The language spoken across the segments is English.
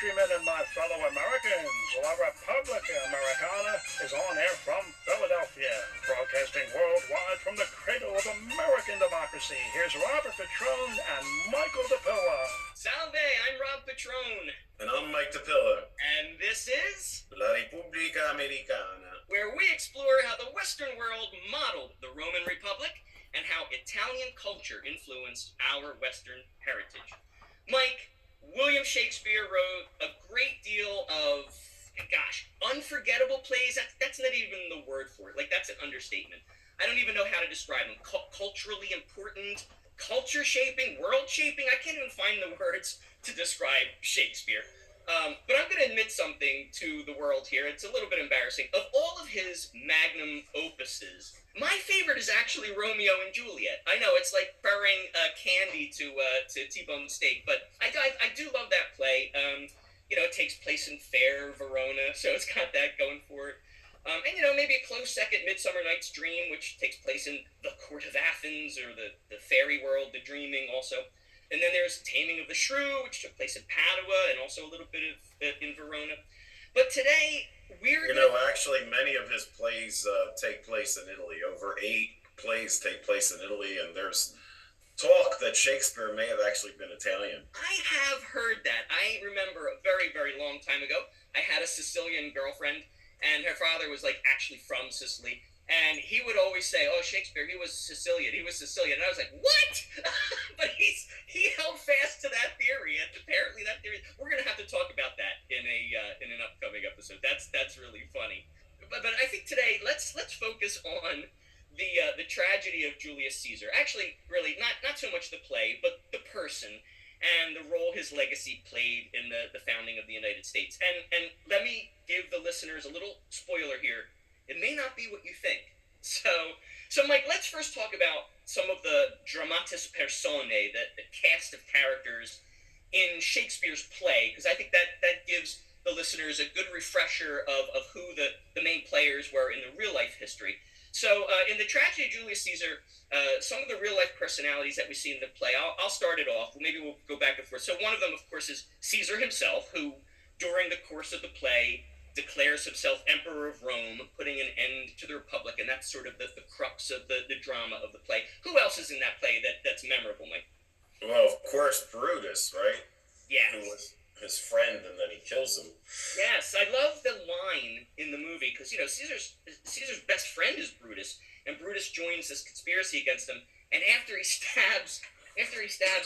countrymen and my fellow Americans. La Repubblica Americana is on air from Philadelphia, broadcasting worldwide from the cradle of American democracy. Here's Robert Petrone and Michael DePilla. Salve, I'm Rob Petrone. And I'm Mike DePilla. And this is La Repubblica Americana, where we explore how the Western world modeled the Roman Republic and how Italian culture influenced our Western heritage. Mike, William Shakespeare wrote a great deal of, unforgettable plays. That's not even the word for it. Like, that's an understatement. I don't even know how to describe them. Culturally important, culture-shaping, world-shaping. I can't even find the words to describe Shakespeare. But I'm going to admit something to the world here. It's a little bit embarrassing. Of all of his magnum opuses, my favorite is actually Romeo and Juliet. I know, it's like throwing candy to T-bone steak, but I do love that play. It takes place in fair Verona, so it's got that going for it. And, maybe a close second, Midsummer Night's Dream, which takes place in the court of Athens, or the fairy world, the dreaming also. And then there's Taming of the Shrew, which took place in Padua, and also a little bit of in Verona. But today, actually, many of his plays take place in Italy. Over 8 plays take place in Italy, and there's talk that Shakespeare may have actually been Italian. I have heard that. I remember a very, very long time ago, I had a Sicilian girlfriend, and her father was actually from Sicily. And he would always say, "Oh, Shakespeare, he was Sicilian. He was Sicilian." And I was like, "What?" But he held fast to that theory, and apparently that theory. We're gonna have to talk about that in an upcoming episode. That's really funny. But I think today let's focus on the tragedy of Julius Caesar. Actually, really not so much the play, but the person and the role his legacy played in the founding of the United States. And let me give the listeners a little spoiler here. It may not be what you think. So Mike, let's first talk about some of the dramatis personae, the cast of characters in Shakespeare's play, because I think that gives the listeners a good refresher of who the main players were in the real-life history. So in the tragedy of Julius Caesar, some of the real-life personalities that we see in the play, I'll start it off. Maybe we'll go back and forth. So one of them, of course, is Caesar himself, who, during the course of the play, declares himself Emperor of Rome, putting an end to the Republic, and that's sort of the crux of the drama of the play. Who else is in that play that's memorable, Mike? Well, of course, Brutus, right? Yeah. Who was his friend, and then he kills him. Yes, I love the line in the movie, because, Caesar's best friend is Brutus, and Brutus joins this conspiracy against him, and after he stabs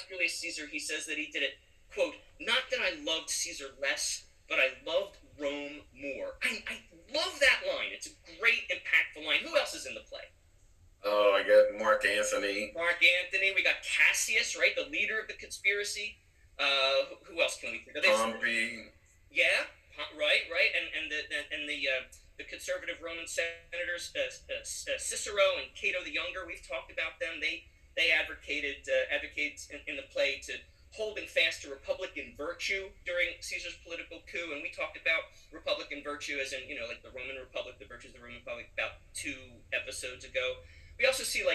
Julius Caesar, he says that he did it, quote, "Not that I loved Caesar less, but I loved Rome more." I love that line. It's a great, impactful line. Who else is in the play? Oh, I got Mark Antony. We got Cassius, right, the leader of the conspiracy. Who else can we think of? Pompey. Yeah, right, and the conservative Roman senators, Cicero and Cato the Younger. We've talked about them. They advocated in the play to holding fast to Republican virtue during Caesar's political coup, and we talked about Republican virtue as in, like the Roman Republic, the virtues of the Roman Republic, about 2 episodes ago. We also see,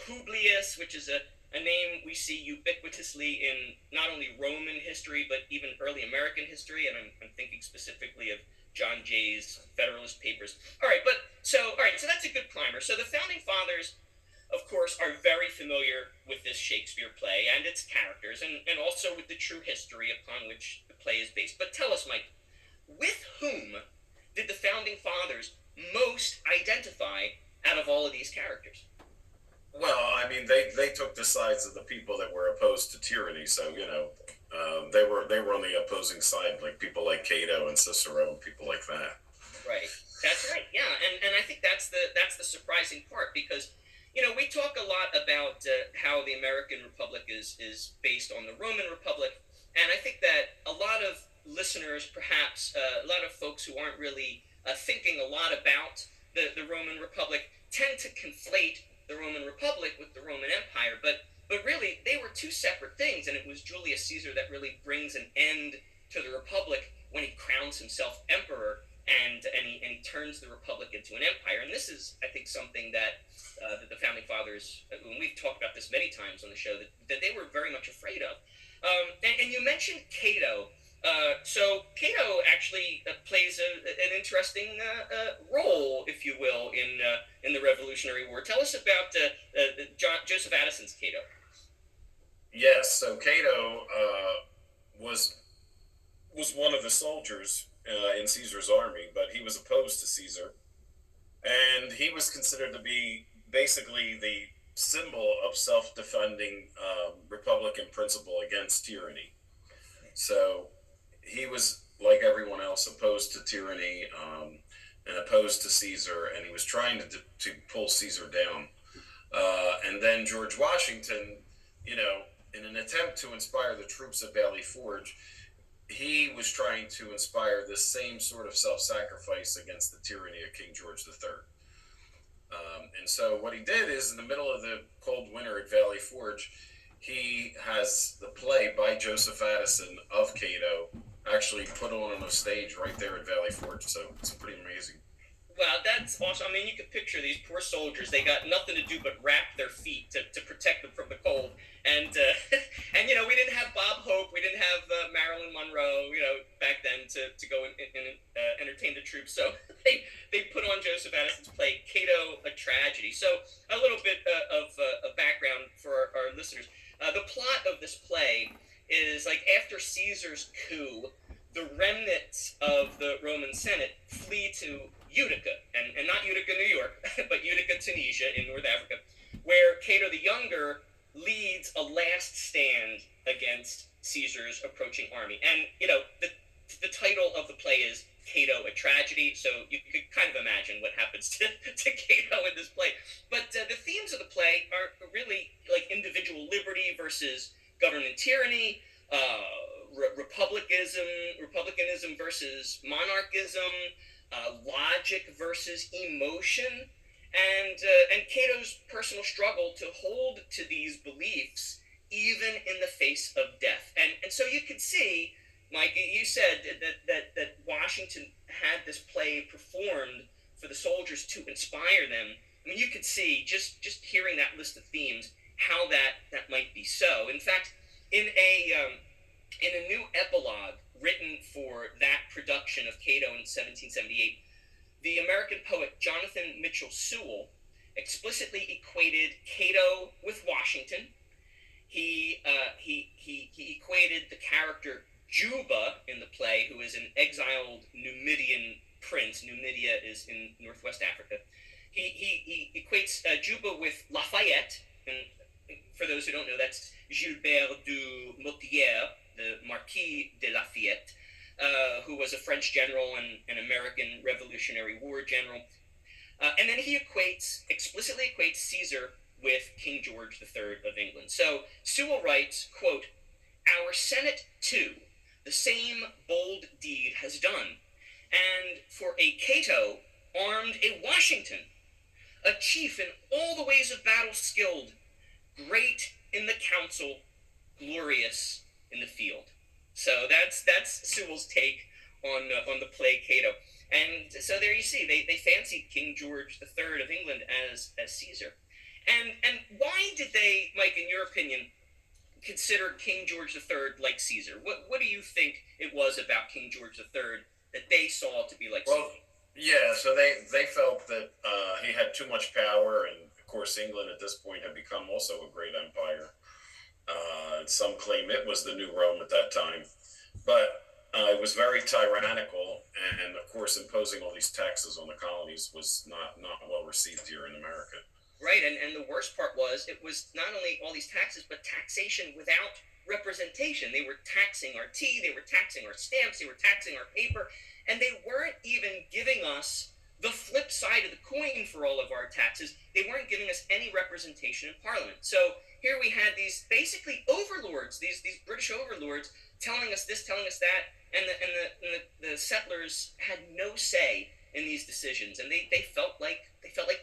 Publius, which is a name we see ubiquitously in not only Roman history, but even early American history, and I'm thinking specifically of John Jay's Federalist Papers. All right, so that's a good primer. So the Founding Fathers, of course, are very familiar with this Shakespeare play and its characters, and also with the true history upon which the play is based. But tell us, Mike, with whom did the Founding Fathers most identify out of all of these characters? Well, I mean, they took the sides of the people that were opposed to tyranny, so, they were on the opposing side, like people like Cato and Cicero and people like that. Right. That's right, yeah, and I think that's the surprising part, because we talk a lot about how the American Republic is based on the Roman Republic, and I think that a lot of listeners, perhaps a lot of folks who aren't really thinking a lot about the Roman Republic, tend to conflate the Roman Republic with the Roman Empire, but really they were 2 separate things, and it was Julius Caesar that really brings an end to the Republic when he crowns himself emperor, and he turns the Republic into an empire. And this is, I think, something that the Founding Fathers, and we've talked about this many times on the show, that they were very much afraid of. And you mentioned Cato. So Cato actually plays an interesting role, if you will, in the Revolutionary War. Tell us about Joseph Addison's Cato. Yes, so Cato was one of the soldiers in Caesar's army, but he was opposed to Caesar, and he was considered to be basically the symbol of self-defending Republican principle against tyranny. So he was, like everyone else, opposed to tyranny and opposed to Caesar, and he was trying to pull Caesar down. And then George Washington, you know, in an attempt to inspire the troops at Valley Forge, he was trying to inspire this same sort of self-sacrifice against the tyranny of King George III. And so what he did is, in the middle of the cold winter at Valley Forge, he has the play by Joseph Addison of Cato actually put on a stage right there at Valley Forge. So it's pretty amazing. Wow, that's awesome. I mean, you could picture these poor soldiers. They got nothing to do but wrap their feet to protect them from the cold. And and you know, we didn't have Bob Hope, we didn't have Marilyn Monroe, you know, back then to go and entertain the troops. So they put on Joseph Addison's play Cato, a Tragedy. So a little bit of background for our listeners. The plot of this play is like after Caesar's coup, the remnants of the Roman Senate flee to Utica, and not Utica, New York, but Utica, Tunisia in North Africa, where Cato the Younger leads a last stand against Caesar's approaching army. And, you know, the title of the play is Cato, a Tragedy, so you could kind of imagine what happens to Cato in this play. But the themes of the play are really like individual liberty versus government tyranny, republicanism versus monarchism, logic versus emotion, and Cato's personal struggle to hold to these beliefs even in the face of death. And so you could see, Mike, you said that Washington had this play performed for the soldiers to inspire them. I mean, you could see just hearing that list of themes how that might be so. In fact, in a new epilogue written for that production of Cato in 1778, the American poet Jonathan Mitchell Sewell explicitly equated Cato with Washington. He equated the character Juba in the play, who is an exiled Numidian prince. Numidia is in northwest Africa. He equates Juba with Lafayette, and for those who don't know, that's Gilbert du Motier, the Marquis de Lafayette, who was a French general and an American Revolutionary War general. And then he explicitly equates Caesar with King George III of England. So Sewell writes, quote, "Our Senate, too, the same bold deed has done, and for a Cato armed a Washington, a chief in all the ways of battle skilled, great in the council, glorious in the field." So that's Sewell's take on the play Cato. And so there you see, they fancied King George III of England as Caesar. And why did they, Mike, in your opinion, consider King George III like Caesar? What do you think it was about King George III that they saw to be like Caesar? Yeah, so they felt that he had too much power, and of course England at this point had become also a great empire. Some claim it was the New Rome at that time, but it was very tyrannical, and of course imposing all these taxes on the colonies was not well received here in America. Right, and the worst part was it was not only all these taxes, but taxation without representation. They were taxing our tea, they were taxing our stamps, they were taxing our paper, and they weren't even giving us the flip side of the coin for all of our taxes. They weren't giving us any representation in Parliament. So here we had these basically overlords, these British overlords, telling us this, telling us that, and the settlers had no say in these decisions, and they felt like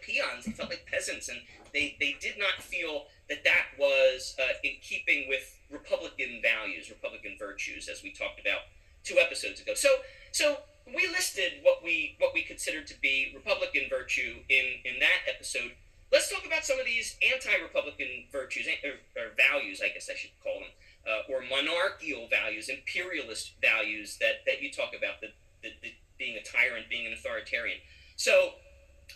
peons, they felt like peasants, and they did not feel that was in keeping with Republican values, Republican virtues, as we talked about 2 episodes ago. So we listed what we considered to be Republican virtue in that episode. Let's talk about some of these anti-Republican virtues, or values, I guess I should call them. or monarchical values, imperialist values that you talk about, the being a tyrant, being an authoritarian. So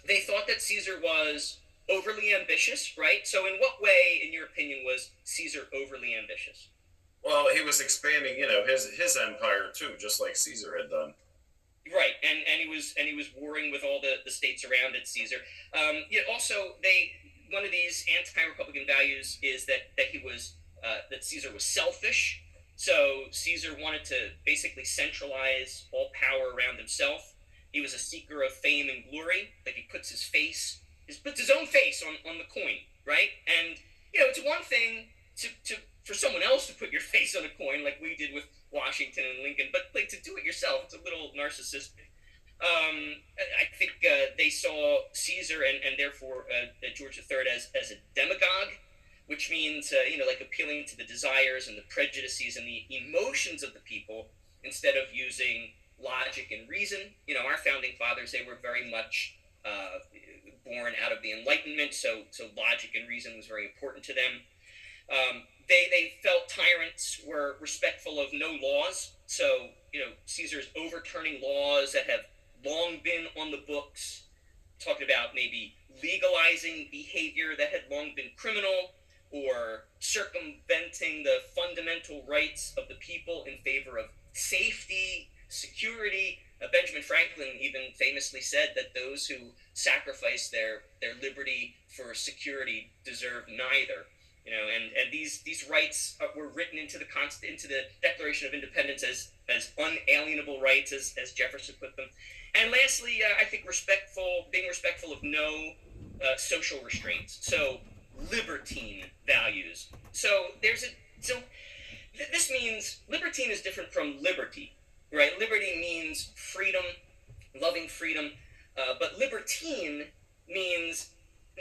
they thought that Caesar was overly ambitious, right? So in what way, in your opinion, was Caesar overly ambitious? Well, he was expanding, his empire too, just like Caesar had done. Right, and he was warring with all the states around it. Caesar. Also, one of these anti-republican values is that he was that Caesar was selfish. So Caesar wanted to basically centralize all power around himself. He was a seeker of fame and glory. Like he puts his own face on the coin, right? And it's one thing to for someone else to put your face on a coin, like we did with Washington and Lincoln, but like to do it yourself, it's a little narcissistic. I think they saw Caesar and therefore George III as a demagogue, which means like appealing to the desires and the prejudices and the emotions of the people instead of using logic and reason. Our founding fathers, they were very much born out of the Enlightenment, so logic and reason was very important to them. They felt tyrants were respectful of no laws, so Caesar's overturning laws that have long been on the books, talking about maybe legalizing behavior that had long been criminal, or circumventing the fundamental rights of the people in favor of safety, security. Benjamin Franklin even famously said that those who sacrifice their liberty for security deserve neither. And these rights were written into the Declaration of Independence as unalienable rights, as Jefferson put them. And lastly, I think being respectful of no social restraints. So libertine values. So this means libertine is different from liberty, right? Liberty means freedom, loving freedom, but libertine means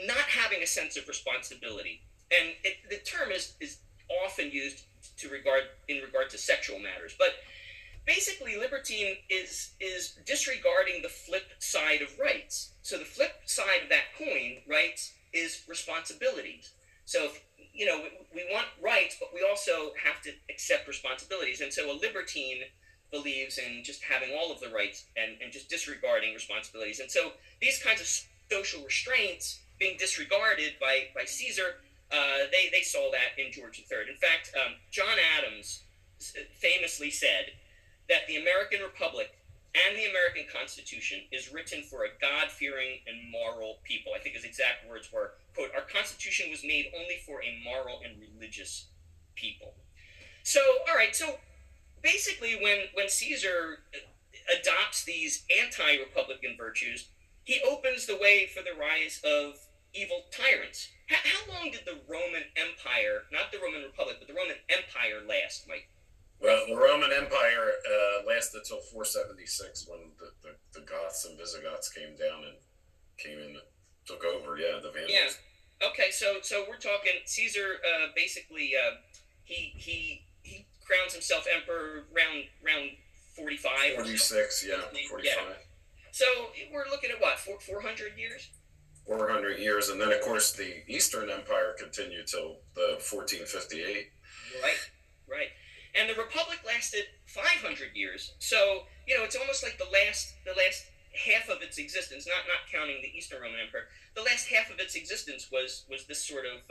not having a sense of responsibility. And the term is often used in regard to sexual matters, but basically libertine is disregarding the flip side of rights. So the flip side of that coin, rights, is responsibilities. So we want rights, but we also have to accept responsibilities. And so a libertine believes in just having all of the rights and just disregarding responsibilities. And so these kinds of social restraints being disregarded by Caesar, they saw that in George III. In fact, John Adams famously said that the American Republic and the American Constitution is written for a God-fearing and moral people. I think his exact words were, quote, "Our Constitution was made only for a moral and religious people." So, all right, so basically when Caesar adopts these anti-Republican virtues, he opens the way for the rise of evil tyrants. How long did the Roman Empire, not the Roman Republic, but the Roman Empire last, Mike? Well, the Roman Empire lasted till 476 when the Goths and Visigoths came down and came in and took over. Yeah, the Vandals. Yeah. Okay, so we're talking Caesar. Basically, he crowns himself emperor around 45. 46, yeah, 45. Yeah. So we're looking at what, 400 years? 400 years, and then of course the Eastern Empire continued till the 1458. Right. And the Republic lasted 500 years. So, it's almost like the last half of its existence, not counting the Eastern Roman Empire, the last half of its existence was this sort of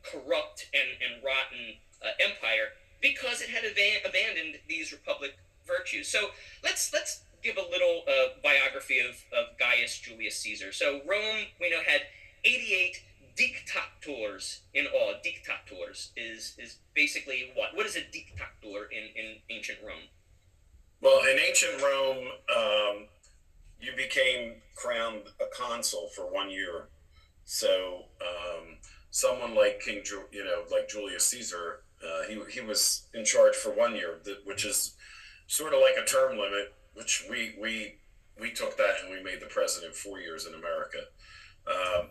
corrupt and rotten empire because it had abandoned these Republic virtues. So let's give a little biography of Gaius Julius Caesar. So Rome, we know, had 88 dictators in all. Dictators is basically what? What is a dictator in ancient Rome? Well, in ancient Rome, you became crowned a consul for 1 year. So someone like like Julius Caesar, he was in charge for 1 year, which is sort of like a term limit, which we took that and we made the president 4 years in America.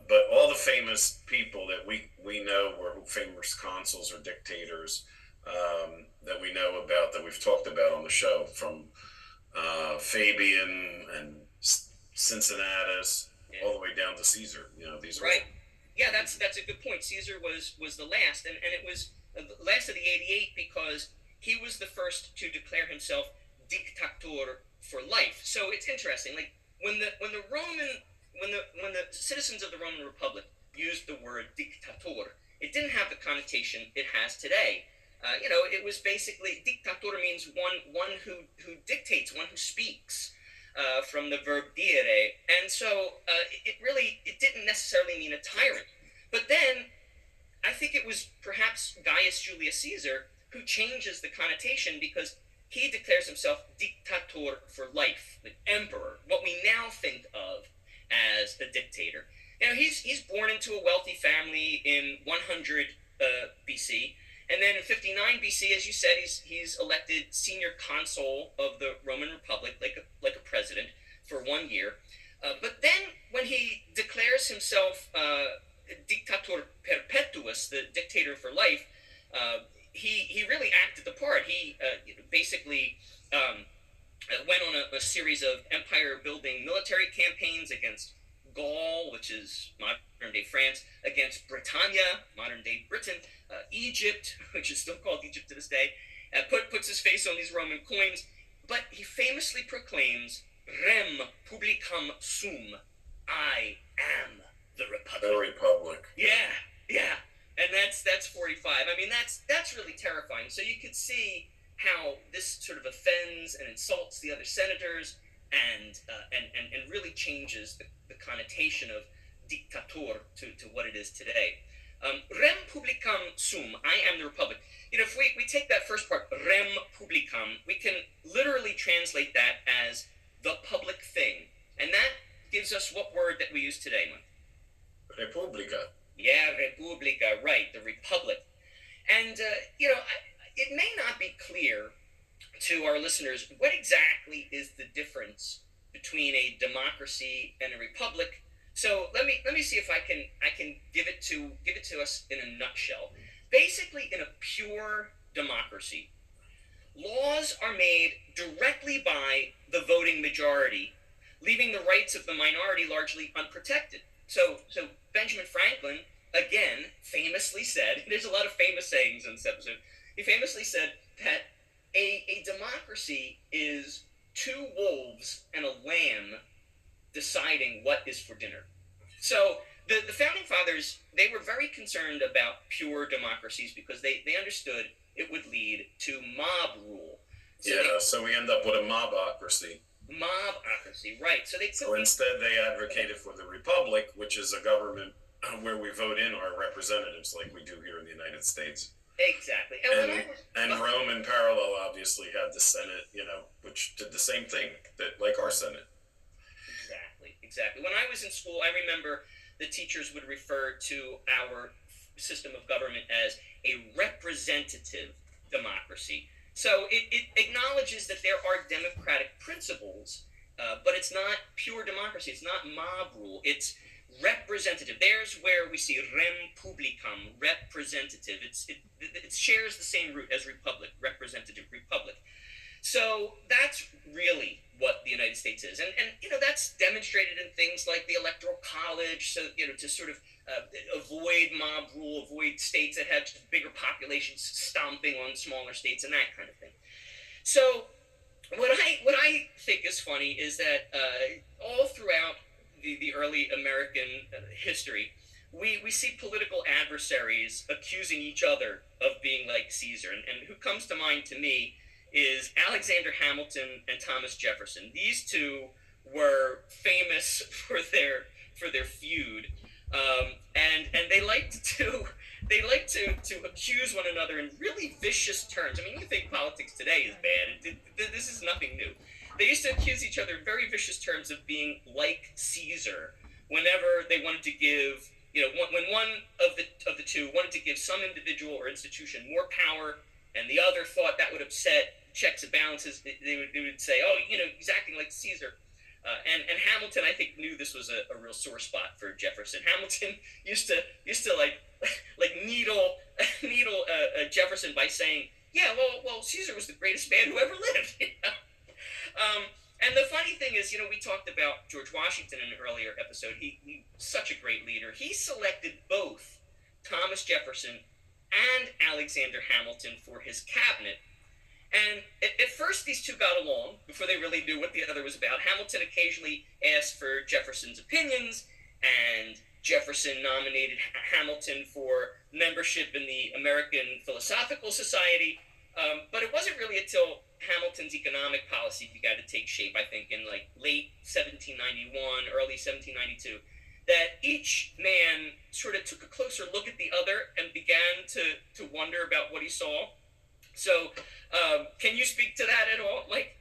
But all the famous people that we know were famous consuls or dictators that we know about, that we've talked about on the show, from Fabian and Cincinnatus all the way down to Caesar. These are right. Yeah, that's a good point. Caesar was the last, and it was lasted the 88 because he was the first to declare himself dictator for life. So it's interesting. Like when the citizens of the Roman Republic used the word dictator, it didn't have the connotation it has today. It was basically dictator means one who dictates, one who speaks, from the verb dire, and so it didn't necessarily mean a tyrant. But then I think it was perhaps Gaius Julius Caesar who changes the connotation because he declares himself dictator for life, the emperor, what we now think of as a dictator. He's born into a wealthy family in 100 BC, and then in 59 BC, as you said, he's elected senior consul of the Roman Republic, like a president, for 1 year. But then when he declares himself dictator perpetuus, the dictator for life, he really acted the part. He basically went on a series of empire-building military campaigns against Gaul, which is modern-day France, against Britannia, modern-day Britain, Egypt, which is still called Egypt to this day, puts his face on these Roman coins, but he famously proclaims, Rem publicam sum, I am the Republic. The Republic. Yeah. And that's 45. I mean, that's really terrifying. So you could see how this sort of offends and insults the other senators, and really changes the connotation of dictator to what it is today. Rem publicam sum, I am the Republic. If we take that first part, rem publicam, we can literally translate that as the public thing. And that gives us what word that we use today, Mike? Repubblica. Yeah, Repubblica, right, the Republic. And, it may not be clear to our listeners what exactly is the difference between a democracy and a republic. So let me see if I can give it to us in a nutshell. Basically, in a pure democracy, laws are made directly by the voting majority, leaving the rights of the minority largely unprotected. So Benjamin Franklin, again, famously said, there's a lot of famous sayings in this episode, he famously said that a democracy is two wolves and a lamb deciding what is for dinner. So the founding fathers, they were very concerned about pure democracies because they understood it would lead to mob rule. So we end up with a mobocracy. Mobocracy, right. So instead they advocated for the Republic, which is a government where we vote in our representatives like we do here in the United States. Exactly. And Rome in parallel obviously had the Senate, which did the same thing, like our Senate. Exactly. When I was in school, I remember the teachers would refer to our system of government as a representative democracy. So it acknowledges that there are democratic principles, but it's not pure democracy. It's not mob rule. It's representative. There's where we see rem publicam, representative. It shares the same root as republic, representative republic. So that's really what the United States is, and that's demonstrated in things like the Electoral College. So to sort of avoid mob rule, avoid states that have just bigger populations stomping on smaller states and that kind of thing. So what I think is funny is that all throughout the early American history, we see political adversaries accusing each other of being like Caesar, and who comes to mind to me is Alexander Hamilton and Thomas Jefferson. These two were famous for their feud, and they liked to accuse one another in really vicious terms. I mean, you think politics today is bad. This is nothing new. They used to accuse each other in very vicious terms of being like Caesar whenever they wanted to give, when one of the two wanted to give some individual or institution more power, and the other thought that would upset checks and balances, they would say, oh, he's acting like Caesar. And Hamilton, I think, knew this was a real sore spot for Jefferson. Hamilton used to like needle Jefferson by saying, yeah, well, Caesar was the greatest man who ever lived. And the funny thing is, we talked about George Washington in an earlier episode. He such a great leader. He selected both Thomas Jefferson and Alexander Hamilton for his cabinet. And at first, these two got along before they really knew what the other was about. Hamilton occasionally asked for Jefferson's opinions, and Jefferson nominated Hamilton for membership in the American Philosophical Society. But it wasn't really until Hamilton's economic policy began to take shape, I think, in like late 1791, early 1792, that each man sort of took a closer look at the other and began to wonder about what he saw. So, can you speak to that at all, Mike?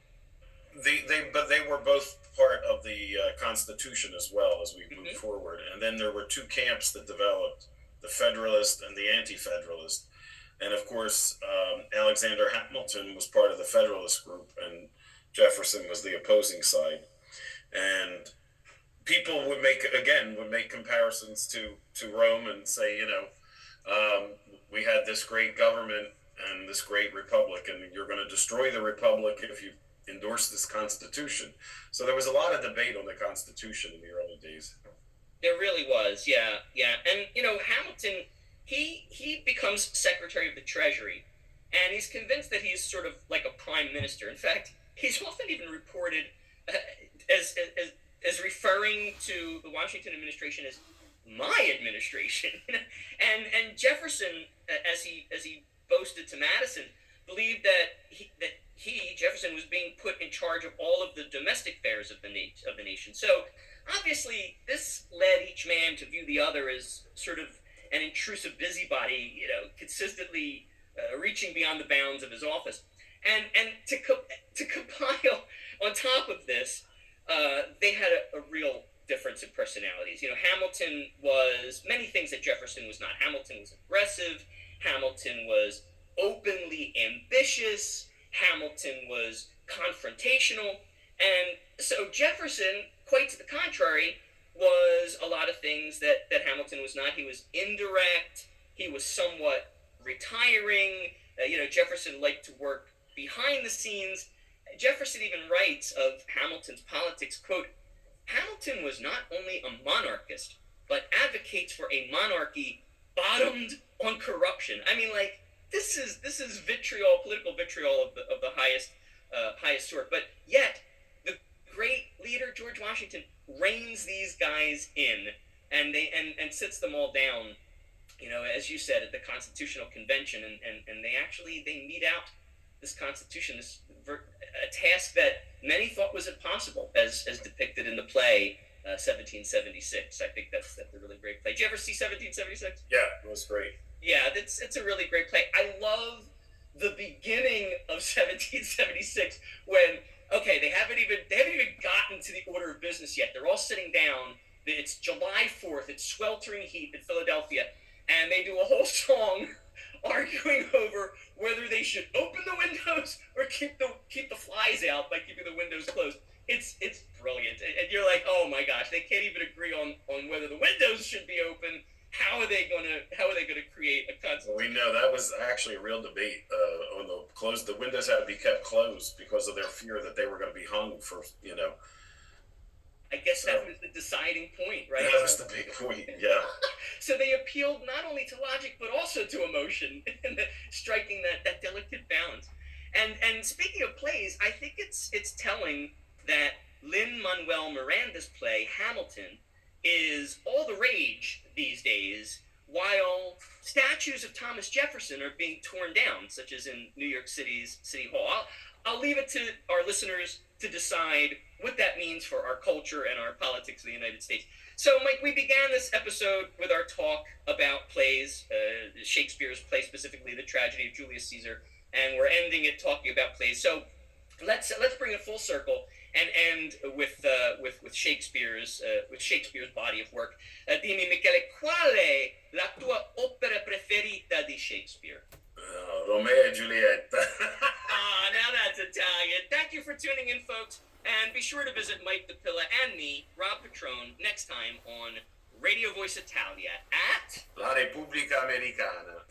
But they were both part of the Constitution as well as we moved forward. And then there were two camps that developed: the Federalist and the Anti-Federalist. And of course, Alexander Hamilton was part of the Federalist group, and Jefferson was the opposing side. And people would make comparisons to Rome and say, we had this great government and this great republic, and you're going to destroy the republic if you endorse this Constitution. So there was a lot of debate on the Constitution in the early days. There really was, yeah. And Hamilton, he becomes Secretary of the Treasury, and he's convinced that he's sort of like a prime minister. In fact, he's often even reported as referring to the Washington administration as my administration. and Jefferson, as he boasted to Madison, believed that Jefferson was being put in charge of all of the domestic affairs of the nation. So obviously, this led each man to view the other as sort of an intrusive busybody, consistently reaching beyond the bounds of his office. And to compile on top of this, they had a real difference in personalities. Hamilton was many things that Jefferson was not. Hamilton was aggressive. Hamilton was openly ambitious. Hamilton was confrontational. And so Jefferson, quite to the contrary, was a lot of things that Hamilton was not. He was indirect. He was somewhat retiring. Jefferson liked to work behind the scenes. Jefferson even writes of Hamilton's politics, quote, "Hamilton was not only a monarchist, but advocates for a monarchy bottomed on corruption." I mean, like, this is vitriol, political vitriol of the highest sort. But yet, the great leader George Washington reins these guys in, and sits them all down. As you said, at the Constitutional Convention, and they meet out this Constitution, a task that many thought was impossible, as depicted in the play 1776. I think that's a really great play. Did you ever see 1776? Yeah, it was great. Yeah, it's a really great play. I love the beginning of 1776 when they haven't even gotten to the order of business yet. They're all sitting down. It's July 4th. It's sweltering heat in Philadelphia, and they do a whole song arguing over whether they should open the windows or keep the flies out by keeping the windows closed. It's brilliant, and you're like, oh my gosh, they can't even agree on whether the windows should be open. How are they gonna create a constitution? We know that was actually a real debate. On the windows had to be kept closed because of their fear that they were going to be hung for. I guess that was the deciding point, right? That was the big point, yeah. So they appealed not only to logic but also to emotion, and striking that delicate balance. And speaking of plays, I think it's telling that Lin-Manuel Miranda's play Hamilton is all the rage these days, while statues of Thomas Jefferson are being torn down, such as in New York City's City Hall. I'll leave it to our listeners to decide what that means for our culture and our politics in the United States. So, Mike, we began this episode with our talk about plays, Shakespeare's play, specifically The Tragedy of Julius Caesar, and we're ending it talking about plays. So let's bring it full circle and end with Shakespeare's body of work. Dimmi, Michele, qual è la tua opera preferita di Shakespeare? Romeo and Juliet. Now that's Italian. Thank you for tuning in, folks. And be sure to visit Mike DePilla and me, Rob Petrone, next time on Radio Voice Italia at La Repubblica Americana.